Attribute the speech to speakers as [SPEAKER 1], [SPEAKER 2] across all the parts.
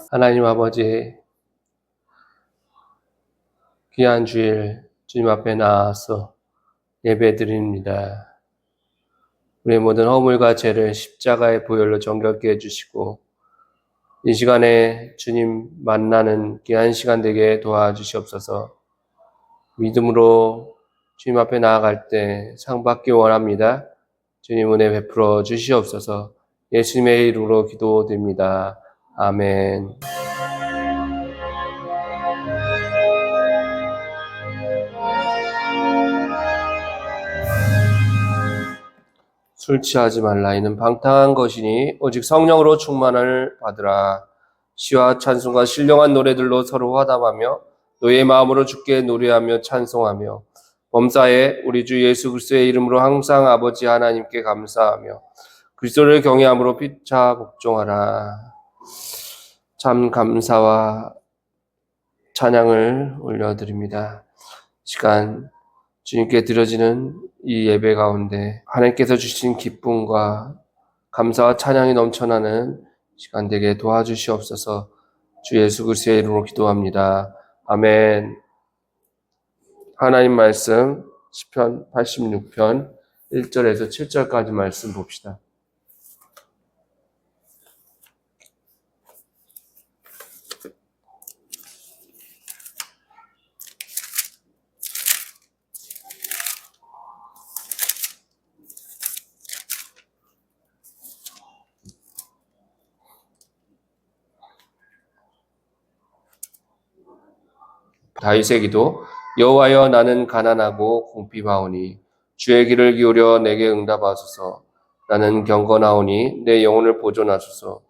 [SPEAKER 1] 하나님 아버지, 귀한 주일 주님 앞에 나와서 예배드립니다. 우리의 모든 허물과 죄를 십자가의 보혈로 정결케 해주시고 이 시간에 주님 만나는 귀한 시간 되게 도와주시옵소서. 믿음으로 주님 앞에 나아갈 때 상 받기 원합니다. 주님 은혜 베풀어 주시옵소서. 예수님의 이름으로 기도드립니다. 아멘. 술 취하지 말라. 이는 방탕한 것이니 오직 성령으로 충만을 받으라. 시와 찬송과 신령한 노래들로 서로 화답하며 너의 마음으로 주께 노래하며 찬송하며 범사에 우리 주 예수 그리스도의 이름으로 항상 아버지 하나님께 감사하며 그리스도를 경외함으로 피차 복종하라. 참 감사와 찬양을 올려드립니다. 시간 주님께 드려지는 이 예배 가운데 하나님께서 주신 기쁨과 감사와 찬양이 넘쳐나는 시간 되게 도와주시옵소서. 주 예수 그리스도의 이름으로 기도합니다. 아멘. 하나님 말씀 시편 86편 1절에서 7절까지 말씀 봅시다. 다윗의 기도. 여호와여, 나는 가난하고 궁핍하오니 주의 귀를 기울여 내게 응답하소서. 나는 경건하오니 내 영혼을 보존하소서.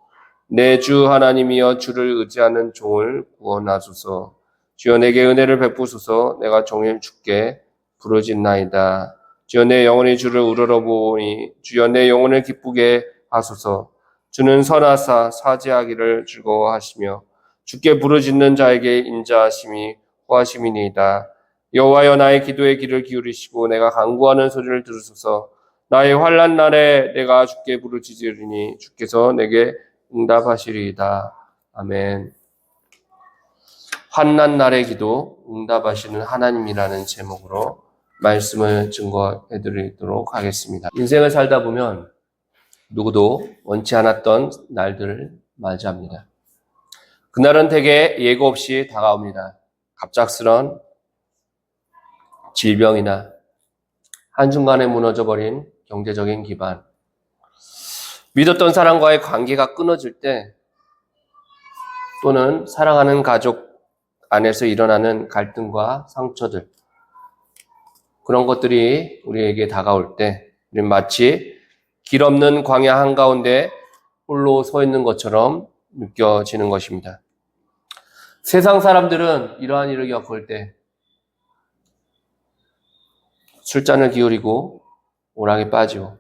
[SPEAKER 1] 내 주 하나님이여, 주를 의지하는 종을 구원하소서. 주여 내게 은혜를 베푸소서. 내가 종일 주께 부르짖나이다. 주여 내 영혼이 주를 우러러보니 주여 내 영혼을 기쁘게 하소서. 주는 선하사 사죄하기를 즐거워하시며 주께 부르짖는 자에게 인자하심이 호하심이니이다. 여호와여, 나의 기도에 귀를 기울이시고 내가 간구하는 소리를 들으소서. 나의 환난 날에 내가 주께 부르짖으리니 주께서 내게 응답하시리이다. 아멘. 환난 날의 기도, 응답하시는 하나님이라는 제목으로 말씀을 증거해드리도록 하겠습니다. 인생을 살다 보면 누구도 원치 않았던 날들을 맞이합니다. 그날은 대개 예고 없이 다가옵니다. 갑작스런 질병이나 한순간에 무너져버린 경제적인 기반, 믿었던 사람과의 관계가 끊어질 때, 또는 사랑하는 가족 안에서 일어나는 갈등과 상처들, 그런 것들이 우리에게 다가올 때 우리는 마치 길 없는 광야 한가운데 홀로 서 있는 것처럼 느껴지는 것입니다. 세상 사람들은 이러한 일을 겪을 때 술잔을 기울이고 오락에 빠지고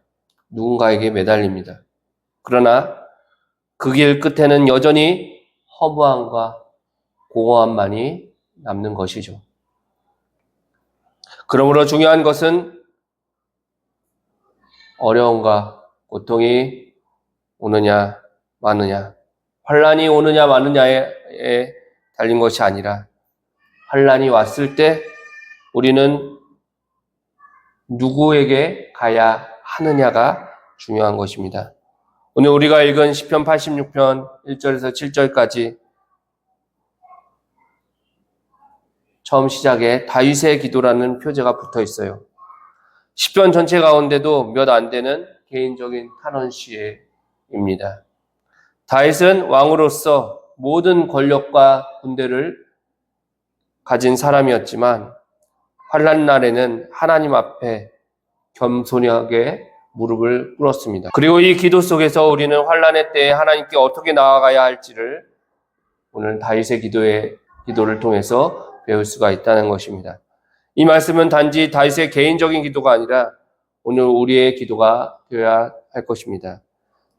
[SPEAKER 1] 누군가에게 매달립니다. 그러나 그 길 끝에는 여전히 허무함과 공허함만이 남는 것이죠. 그러므로 중요한 것은 어려움과 고통이 오느냐 마느냐, 환난이 오느냐 마느냐에 달린 것이 아니라 환난이 왔을 때 우리는 누구에게 가야 하느냐가 중요한 것입니다. 오늘 우리가 읽은 시편 86편 1절에서 7절까지 처음 시작에 다윗의 기도라는 표제가 붙어 있어요. 시편 전체 가운데도 몇 안 되는 개인적인 탄원 시입니다. 다윗은 왕으로서 모든 권력과 군대를 가진 사람이었지만 환난 날에는 하나님 앞에 겸손하게 무릎을 꿇었습니다. 그리고 이 기도 속에서 우리는 환난의 때에 하나님께 어떻게 나아가야 할지를 오늘 다윗의 기도를 통해서 배울 수가 있다는 것입니다. 이 말씀은 단지 다윗의 개인적인 기도가 아니라 오늘 우리의 기도가 되어야 할 것입니다.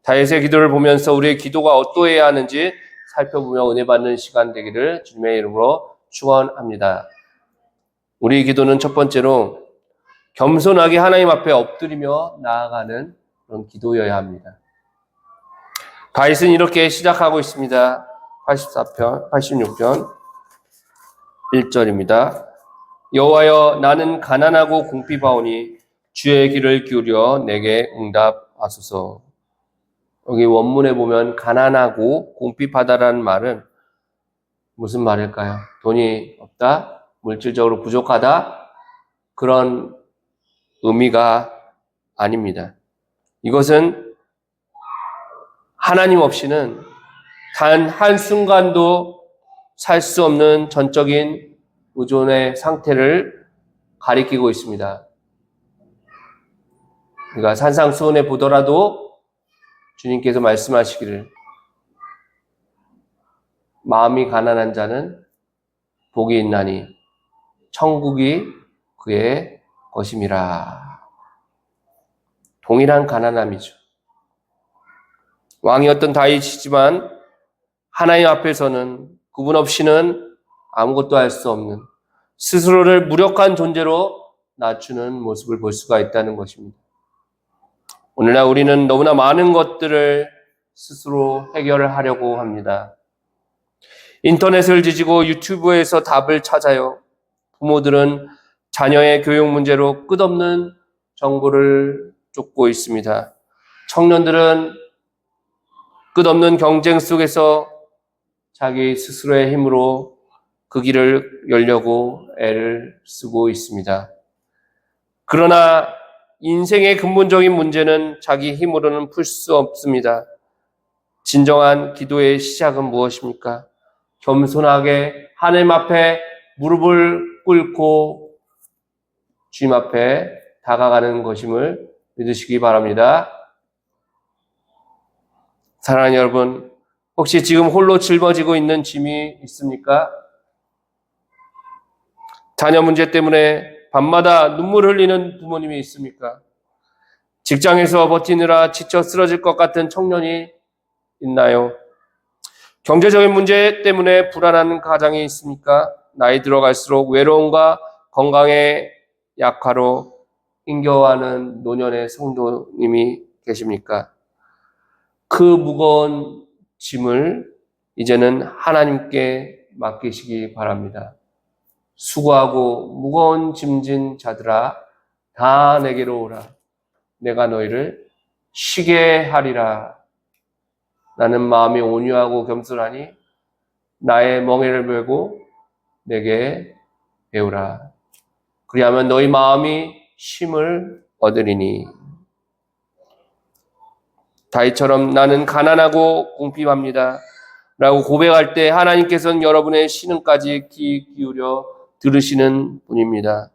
[SPEAKER 1] 다윗의 기도를 보면서 우리의 기도가 어떠해야 하는지 살펴보며 은혜 받는 시간 되기를 주님의 이름으로 축원합니다. 우리 기도는 첫 번째로 겸손하게 하나님 앞에 엎드리며 나아가는 그런 기도여야 합니다. 다윗은 이렇게 시작하고 있습니다. 84편, 86편 1절입니다. 여호와여, 나는 가난하고 궁핍하오니 주의 귀를 기울여 내게 응답하소서. 여기 원문에 보면 가난하고 궁핍하다라는 말은 무슨 말일까요? 돈이 없다? 물질적으로 부족하다? 그런 의미가 아닙니다. 이것은 하나님 없이는 단 한순간도 살 수 없는 전적인 의존의 상태를 가리키고 있습니다. 그러니까 산상수훈에 보더라도 주님께서 말씀하시기를 마음이 가난한 자는 복이 있나니 천국이 그의 것임이라. 동일한 가난함이죠. 왕이었던 다윗이지만 하나님 앞에서는 그분 없이는 아무것도 할 수 없는 스스로를 무력한 존재로 낮추는 모습을 볼 수가 있다는 것입니다. 오늘날 우리는 너무나 많은 것들을 스스로 해결을 하려고 합니다. 인터넷을 뒤지고 유튜브에서 답을 찾아요. 부모들은 자녀의 교육 문제로 끝없는 정보를 쫓고 있습니다. 청년들은 끝없는 경쟁 속에서 자기 스스로의 힘으로 그 길을 열려고 애를 쓰고 있습니다. 그러나 인생의 근본적인 문제는 자기 힘으로는 풀 수 없습니다. 진정한 기도의 시작은 무엇입니까? 겸손하게 하나님 앞에 무릎을 꿇고 주님 앞에 다가가는 것임을 믿으시기 바랍니다. 사랑하는 여러분, 혹시 지금 홀로 짊어지고 있는 짐이 있습니까? 자녀 문제 때문에 밤마다 눈물 흘리는 부모님이 있습니까? 직장에서 버티느라 지쳐 쓰러질 것 같은 청년이 있나요? 경제적인 문제 때문에 불안한 가정이 있습니까? 나이 들어갈수록 외로움과 건강의 약화로 힘겨워하는 노년의 성도님이 계십니까? 그 무거운 짐을 이제는 하나님께 맡기시기 바랍니다. 수고하고 무거운 짐진 자들아, 다 내게로 오라. 내가 너희를 쉬게 하리라. 나는 마음이 온유하고 겸손하니 나의 멍에를 메고 내게 배우라. 그리하면 너희 마음이 쉼을 얻으리니. 다윗처럼 나는 가난하고 궁핍합니다 라고 고백할 때 하나님께서는 여러분의 신음까지 귀 기울여 들으시는 분입니다.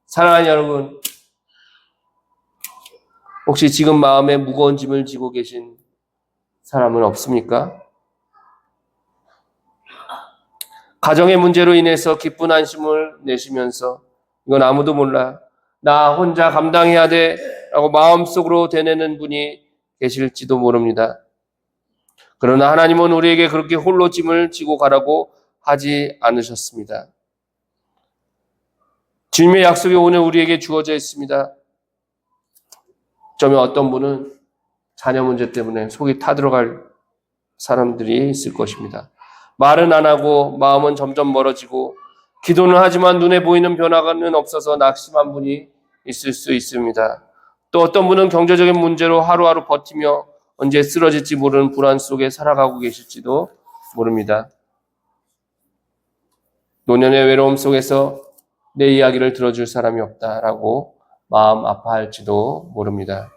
[SPEAKER 1] 사랑하는 여러분, 혹시 지금 마음에 무거운 짐을 지고 계신 사람은 없습니까? 가정의 문제로 인해서 기쁜 한숨을 내쉬면서 이건 아무도 몰라, 나 혼자 감당해야 돼 라고 마음속으로 되뇌는 분이 계실지도 모릅니다. 그러나 하나님은 우리에게 그렇게 홀로 짐을 지고 가라고 하지 않으셨습니다. 주님의 약속이 오늘 우리에게 주어져 있습니다. 좀 어떤 분은 자녀 문제 때문에 속이 타들어갈 사람들이 있을 것입니다. 말은 안 하고 마음은 점점 멀어지고 기도는 하지만 눈에 보이는 변화는 없어서 낙심한 분이 있을 수 있습니다. 또 어떤 분은 경제적인 문제로 하루하루 버티며 언제 쓰러질지 모르는 불안 속에 살아가고 계실지도 모릅니다. 노년의 외로움 속에서 내 이야기를 들어줄 사람이 없다라고 마음 아파할지도 모릅니다.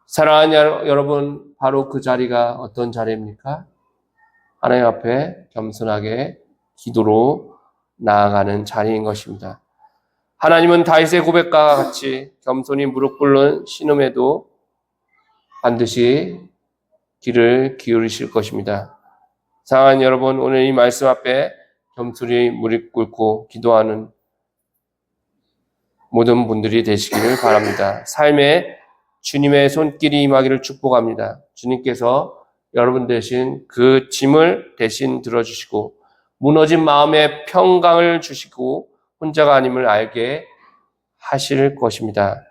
[SPEAKER 1] 사랑하는 여러분, 바로 그 자리가 어떤 자리입니까? 하나님 앞에 겸손하게 기도로 나아가는 자리인 것입니다. 하나님은 다윗의 고백과 같이 겸손히 무릎 꿇는 신음에도 반드시 귀를 기울이실 것입니다. 사랑하는 여러분, 오늘 이 말씀 앞에 겸손히 무릎 꿇고 기도하는 모든 분들이 되시기를 바랍니다. 삶에 주님의 손길이 임하기를 축복합니다. 주님께서 여러분 대신 그 짐을 대신 들어주시고 무너진 마음에 평강을 주시고 혼자가 아님을 알게 하실 것입니다.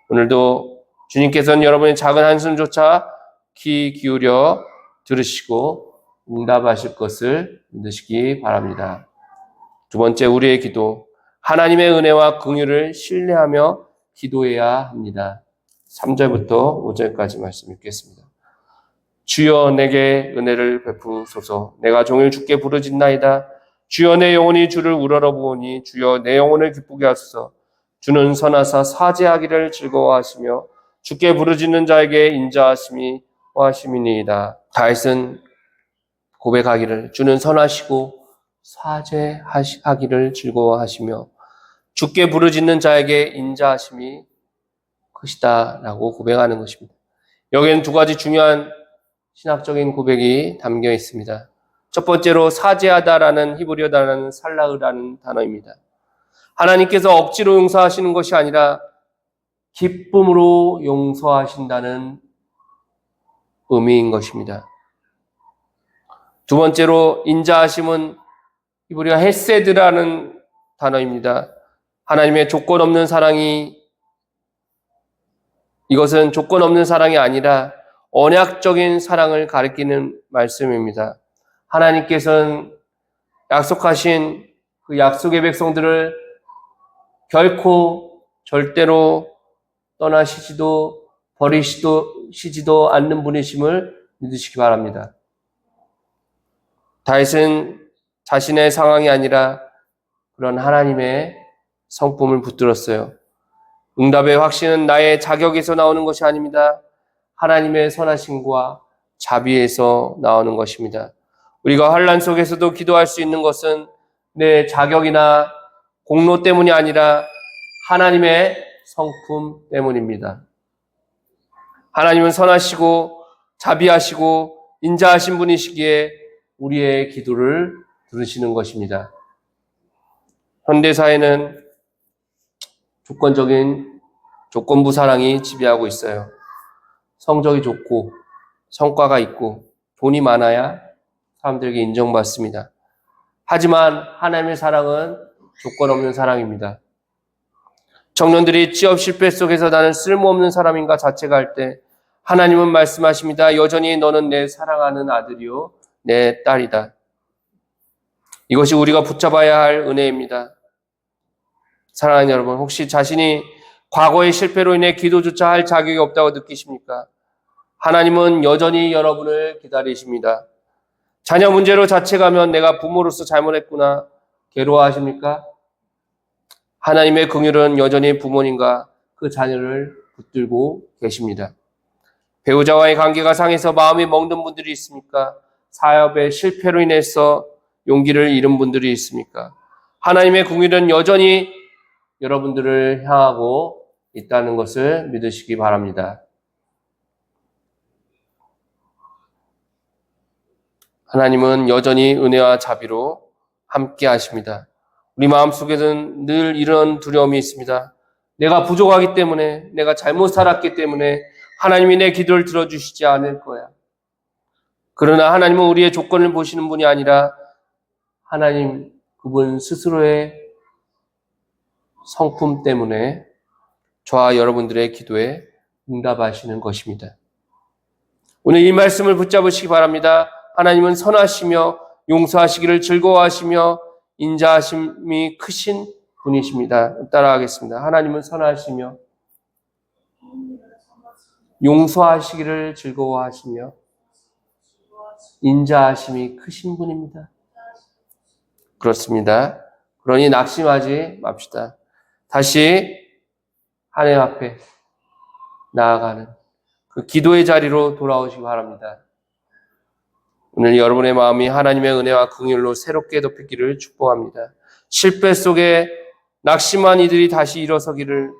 [SPEAKER 1] 오늘도 주님께서는 여러분의 작은 한숨조차 귀 기울여 들으시고 응답하실 것을 믿으시기 바랍니다. 두 번째, 우리의 기도. 하나님의 은혜와 긍휼을 신뢰하며 기도해야 합니다. 3절부터 5절까지 말씀 읽겠습니다. 주여 내게 은혜를 베푸소서. 내가 종일 주께 부르짖나이다. 주여 내 영혼이 주를 우러러보니 주여 내 영혼을 기쁘게 하소서. 주는 선하사 사죄하기를 즐거워하시며 주께 부르짖는 자에게 인자하심이 허하심이니이다. 다윗은 고백하기를 주는 선하시고 사죄하기를 즐거워하시며 주께 부르짖는 자에게 인자하심이 크시다 라고 고백하는 것입니다. 여기에는 두 가지 중요한 신학적인 고백이 담겨 있습니다. 첫 번째로 사죄하다라는 히브리어 단어는 살라흐라는 단어입니다. 하나님께서 억지로 용서하시는 것이 아니라 기쁨으로 용서하신다는 의미인 것입니다. 두 번째로 인자하심은 히브리어 헤세드라는 단어입니다. 하나님의 조건 없는 사랑이, 이것은 조건 없는 사랑이 아니라 언약적인 사랑을 가리키는 말씀입니다. 하나님께서는 약속하신 그 약속의 백성들을 결코 절대로 떠나시지도 버리시지도 않는 분이심을 믿으시기 바랍니다. 다윗은 자신의 상황이 아니라 그런 하나님의 성품을 붙들었어요. 응답의 확신은 나의 자격에서 나오는 것이 아닙니다. 하나님의 선하심과 자비에서 나오는 것입니다. 우리가 환난 속에서도 기도할 수 있는 것은 내 자격이나 공로 때문이 아니라 하나님의 성품 때문입니다. 하나님은 선하시고 자비하시고 인자하신 분이시기에 우리의 기도를 들으시는 것입니다. 현대사회는 조건부 사랑이 지배하고 있어요. 성적이 좋고 성과가 있고 돈이 많아야 사람들에게 인정받습니다. 하지만 하나님의 사랑은 조건 없는 사랑입니다. 청년들이 취업 실패 속에서 나는 쓸모없는 사람인가 자책할 때 하나님은 말씀하십니다. 여전히 너는 내 사랑하는 아들이요 내 딸이다. 이것이 우리가 붙잡아야 할 은혜입니다. 사랑하는 여러분, 혹시 자신이 과거의 실패로 인해 기도조차 할 자격이 없다고 느끼십니까? 하나님은 여전히 여러분을 기다리십니다. 자녀 문제로 자책하면 내가 부모로서 잘못했구나 괴로워하십니까? 하나님의 긍휼은 여전히 부모님과 그 자녀를 붙들고 계십니다. 배우자와의 관계가 상해서 마음이 멍든 분들이 있습니까? 사업의 실패로 인해서 용기를 잃은 분들이 있습니까? 하나님의 긍휼은 여전히 여러분들을 향하고 있다는 것을 믿으시기 바랍니다. 하나님은 여전히 은혜와 자비로 함께 하십니다. 우리 마음속에는 늘 이런 두려움이 있습니다. 내가 부족하기 때문에, 내가 잘못 살았기 때문에 하나님이 내 기도를 들어주시지 않을 거야. 그러나 하나님은 우리의 조건을 보시는 분이 아니라 하나님 그분 스스로의 성품 때문에 저와 여러분들의 기도에 응답하시는 것입니다. 오늘 이 말씀을 붙잡으시기 바랍니다. 하나님은 선하시며 용서하시기를 즐거워하시며 인자하심이 크신 분이십니다. 따라하겠습니다. 하나님은 선하시며 용서하시기를 즐거워하시며 인자하심이 크신 분입니다. 그렇습니다. 그러니 낙심하지 맙시다. 다시 하나님 앞에 나아가는 그 기도의 자리로 돌아오시기 바랍니다. 오늘 여러분의 마음이 하나님의 은혜와 긍휼로 새롭게 덮이기를 축복합니다. 실패 속에 낙심한 이들이 다시 일어서기를,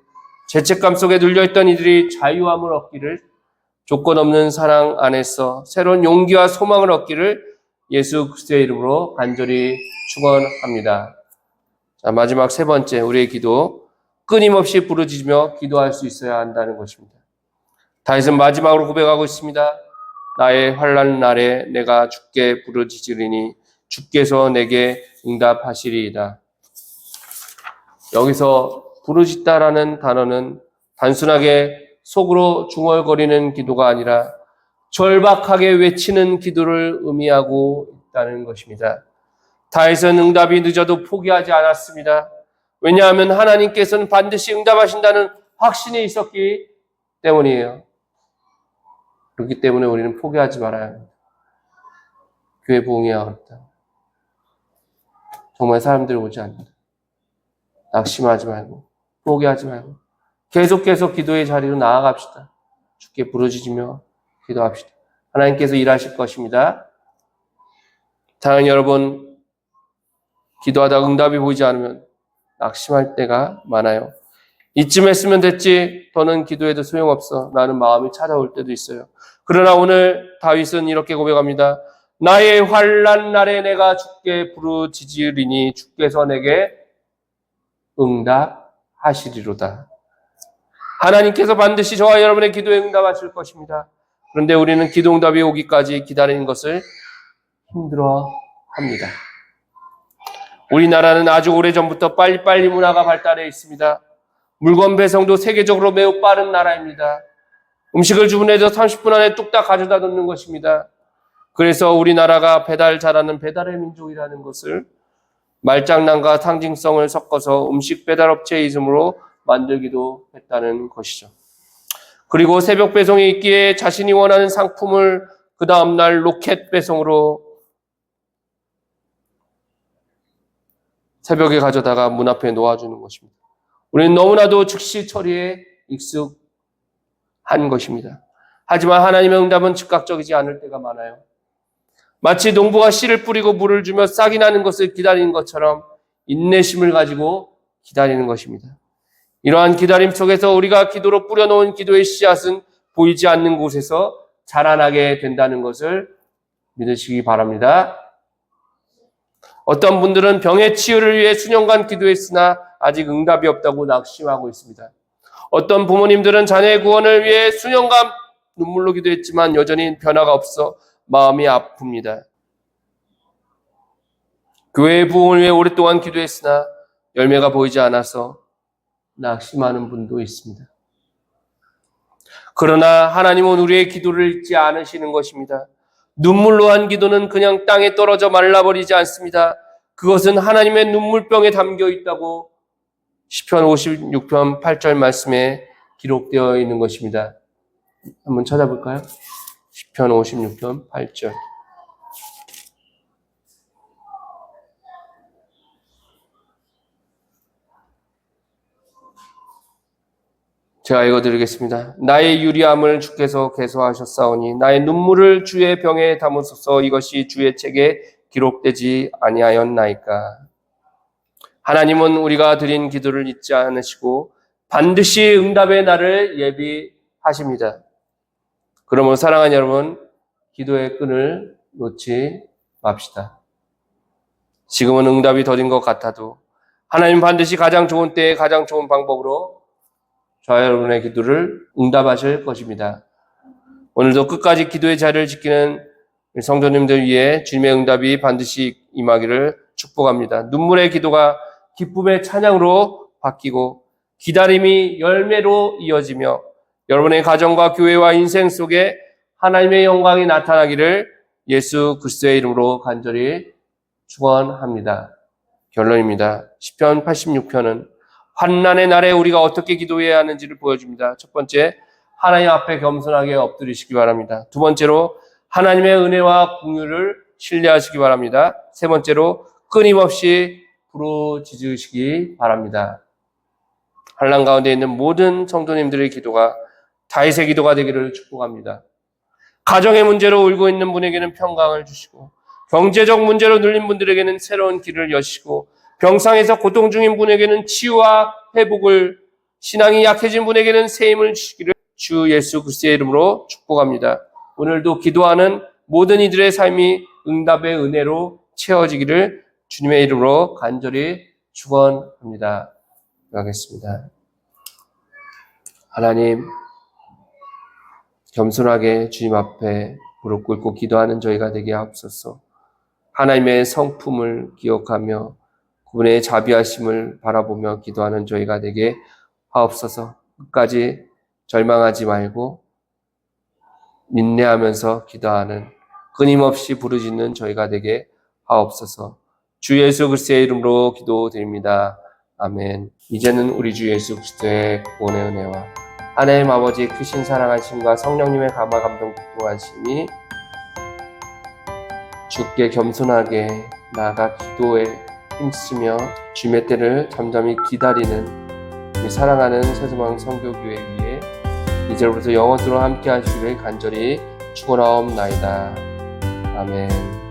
[SPEAKER 1] 죄책감 속에 눌려있던 이들이 자유함을 얻기를, 조건 없는 사랑 안에서 새로운 용기와 소망을 얻기를 예수 그리스도의 이름으로 간절히 축원합니다. 자, 마지막 세 번째, 우리의 기도, 끊임없이 부르짖으며 기도할 수 있어야 한다는 것입니다. 다윗은 마지막으로 고백하고 있습니다. 나의 환난 날에 내가 주께 부르짖으리니 주께서 내게 응답하시리이다. 여기서 부르짖다라는 단어는 단순하게 속으로 중얼거리는 기도가 아니라 절박하게 외치는 기도를 의미하고 있다는 것입니다. 다윗은 응답이 늦어도 포기하지 않았습니다. 왜냐하면 하나님께서는 반드시 응답하신다는 확신이 있었기 때문이에요. 그렇기 때문에 우리는 포기하지 말아야 합니다. 교회 부흥이 어렵다. 정말 사람들이 오지 않는다. 낙심하지 말고 포기하지 말고 계속해서 기도의 자리로 나아갑시다. 주께 부르짖으며 기도합시다. 하나님께서 일하실 것입니다. 사랑하는 여러분, 기도하다 응답이 보이지 않으면 낙심할 때가 많아요. 이쯤 했으면 됐지, 더는 기도해도 소용없어 라는 마음이 찾아올 때도 있어요. 그러나 오늘 다윗은 이렇게 고백합니다. 나의 환난 날에 내가 주께 부르짖으리니 주께서 내게 응답하시리로다. 하나님께서 반드시 저와 여러분의 기도에 응답하실 것입니다. 그런데 우리는 기도 응답이 오기까지 기다리는 것을 힘들어합니다. 우리나라는 아주 오래전부터 빨리빨리 문화가 발달해 있습니다. 물건 배송도 세계적으로 매우 빠른 나라입니다. 음식을 주문해서 30분 안에 뚝딱 가져다 놓는 것입니다. 그래서 우리나라가 배달 잘하는 배달의 민족이라는 것을 말장난과 상징성을 섞어서 음식 배달업체의 이름으로 만들기도 했다는 것이죠. 그리고 새벽 배송이 있기에 자신이 원하는 상품을 그 다음날 로켓 배송으로 새벽에 가져다가 문 앞에 놓아주는 것입니다. 우리는 너무나도 즉시 처리에 익숙한 것입니다. 하지만 하나님의 응답은 즉각적이지 않을 때가 많아요. 마치 농부가 씨를 뿌리고 물을 주며 싹이 나는 것을 기다리는 것처럼 인내심을 가지고 기다리는 것입니다. 이러한 기다림 속에서 우리가 기도로 뿌려놓은 기도의 씨앗은 보이지 않는 곳에서 자라나게 된다는 것을 믿으시기 바랍니다. 어떤 분들은 병의 치유를 위해 수년간 기도했으나 아직 응답이 없다고 낙심하고 있습니다. 어떤 부모님들은 자녀의 구원을 위해 수년간 눈물로 기도했지만 여전히 변화가 없어 마음이 아픕니다. 교회의 부흥을 위해 오랫동안 기도했으나 열매가 보이지 않아서 낙심하는 분도 있습니다. 그러나 하나님은 우리의 기도를 잊지 않으시는 것입니다. 눈물로 한 기도는 그냥 땅에 떨어져 말라버리지 않습니다. 그것은 하나님의 눈물병에 담겨 있다고 시편 56편 8절 말씀에 기록되어 있는 것입니다. 한번 찾아볼까요? 시편 56편 8절. 제가 읽어드리겠습니다. 나의 유리함을 주께서 개소하셨사오니 나의 눈물을 주의 병에 담으소서. 이것이 주의 책에 기록되지 아니하였나이까. 하나님은 우리가 드린 기도를 잊지 않으시고 반드시 응답의 날을 예비하십니다. 그러므로 사랑하는 여러분, 기도의 끈을 놓지 맙시다. 지금은 응답이 더딘 것 같아도 하나님 반드시 가장 좋은 때에 가장 좋은 방법으로 저와 여러분의 기도를 응답하실 것입니다. 오늘도 끝까지 기도의 자리를 지키는 성도님들 위해 주님의 응답이 반드시 임하기를 축복합니다. 눈물의 기도가 기쁨의 찬양으로 바뀌고 기다림이 열매로 이어지며 여러분의 가정과 교회와 인생 속에 하나님의 영광이 나타나기를 예수 그리스도의 이름으로 간절히 축원합니다. 결론입니다. 시편 86편은 환난의 날에 우리가 어떻게 기도해야 하는지를 보여줍니다. 첫 번째, 하나님 앞에 겸손하게 엎드리시기 바랍니다. 두 번째로, 하나님의 은혜와 긍휼을 신뢰하시기 바랍니다. 세 번째로, 끊임없이 부르짖으시기 바랍니다. 환난 가운데 있는 모든 성도님들의 기도가 다윗의 기도가 되기를 축복합니다. 가정의 문제로 울고 있는 분에게는 평강을 주시고, 경제적 문제로 눌린 분들에게는 새로운 길을 여시고, 병상에서 고통 중인 분에게는 치유와 회복을, 신앙이 약해진 분에게는 새 힘을 주시기를 주 예수 그리스도의 이름으로 축복합니다. 오늘도 기도하는 모든 이들의 삶이 응답의 은혜로 채워지기를 주님의 이름으로 간절히 축원합니다. 기도하겠습니다. 하나님, 겸손하게 주님 앞에 무릎 꿇고 기도하는 저희가 되게 하옵소서. 하나님의 성품을 기억하며 그분의 자비하심을 바라보며 기도하는 저희가 되게 하옵소서. 끝까지 절망하지 말고 인내하면서 기도하는 끊임없이 부르짖는 저희가 되게 하옵소서. 주 예수 그리스도의 이름으로 기도드립니다. 아멘. 이제는 우리 주 예수 그리스도의 구원의 은혜와 하나님 아버지의 크신 사랑하심과 성령님의 감화 감동 기도하심이 주께 겸손하게 나아가 기도에 힘쓰며 주의 때를 잠잠히 기다리는 우리 사랑하는 새소망 선교교회 위에 이제부터 영원토록 함께 하시기를 간절히 축원하옵나이다. 아멘.